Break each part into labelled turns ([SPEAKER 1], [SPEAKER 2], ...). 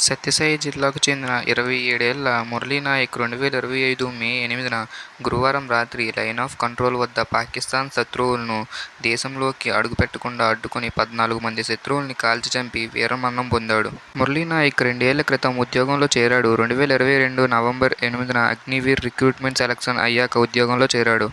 [SPEAKER 1] సత్యసాయి జిల్లాకు చెందిన 27 ఏళ్ల మురళీనాయక్ 2025 మే 8న గురువారం రాత్రి లైన్ ఆఫ్ కంట్రోల్ వద్ద పాకిస్తాన్ శత్రువులను దేశంలోకి అడుగుపెట్టకుండా అడ్డుకుని 14 మంది శత్రువుల్ని కాల్చి చంపి వీరమరణం పొందాడు. మురళీనాయక్ 2 ఏళ్ల క్రితం ఉద్యోగంలో చేరాడు. 2022 నవంబర్ 8న అగ్నివీర్ రిక్రూట్మెంట్ సెలక్షన్ అయ్యాక ఉద్యోగంలో చేరాడు.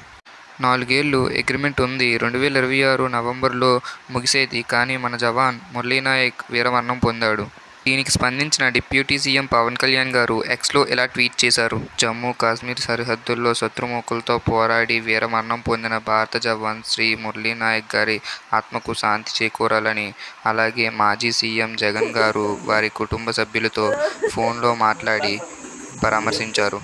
[SPEAKER 1] 4 ఏళ్లు అగ్రిమెంట్ ఉంది. 2026 నవంబర్లో ముగిసేది. కానీ మన జవాన్ మురళీనాయక్ వీరమరణం పొందాడు. దీనికి స్పందించిన డిప్యూటీ సీఎం పవన్ కళ్యాణ్ గారు ఎక్స్లో ఇలా ట్వీట్ చేశారు. జమ్మూ కాశ్మీర్ సరిహద్దుల్లో శత్రుముఖులతో పోరాడి వీరమరణం పొందిన భారత జవాన్ శ్రీ మురళీనాయక్ గారి ఆత్మకు శాంతి చేకూరాలని, అలాగే మాజీ సీఎం జగన్ గారు వారి కుటుంబ సభ్యులతో ఫోన్లో మాట్లాడి పరామర్శించారు.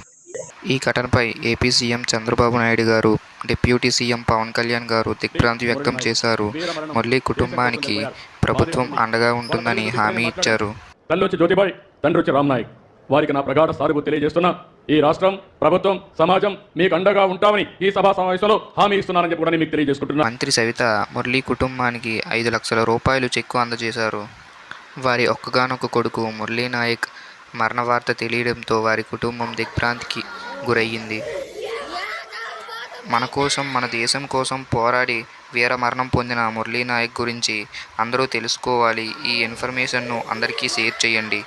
[SPEAKER 1] ఈ ఘటనపై ఏపీ సీఎం చంద్రబాబు నాయుడు గారు, డిప్యూటీ సీఎం పవన్ కళ్యాణ్ గారు దిగ్భ్రాంతి వ్యక్తం చేశారు. మురళీ కుటుంబానికి ప్రభుత్వం అండగా ఉంటుందని హామీ ఇచ్చారు.
[SPEAKER 2] తల్లి వచ్చి జ్యోతిబాయ్, తండ్రి వచ్చి రామ్నాయక్. వారికి నా ప్రగాఢ సానుభూతి తెలియజేస్తున్నా. ఈ రాష్ట్రం, ప్రభుత్వం, సమాజం మీకు అండగా ఉంటామని ఈ సభా సమావేశంలో హామీ ఇస్తున్నానని చెప్పి కూడా మీకు తెలియజేసుకుంటున్నా.
[SPEAKER 1] మంత్రి సవిత మురళీ కుటుంబానికి 5 లక్షల రూపాయలు చెక్కు అందజేశారు. వారి ఒక్కగానొక్క కొడుకు మురళీనాయక్ మరణ వార్త తెలియడంతో వారి కుటుంబం దిగ్భ్రాంతికి గురయ్యింది. మన కోసం, మన దేశం కోసం పోరాడి వీరమరణం పొందిన మురళీనాయక్ గురించి అందరూ తెలుసుకోవాలి. ఈ ఇన్ఫర్మేషన్ను అందరికీ షేర్ చేయండి.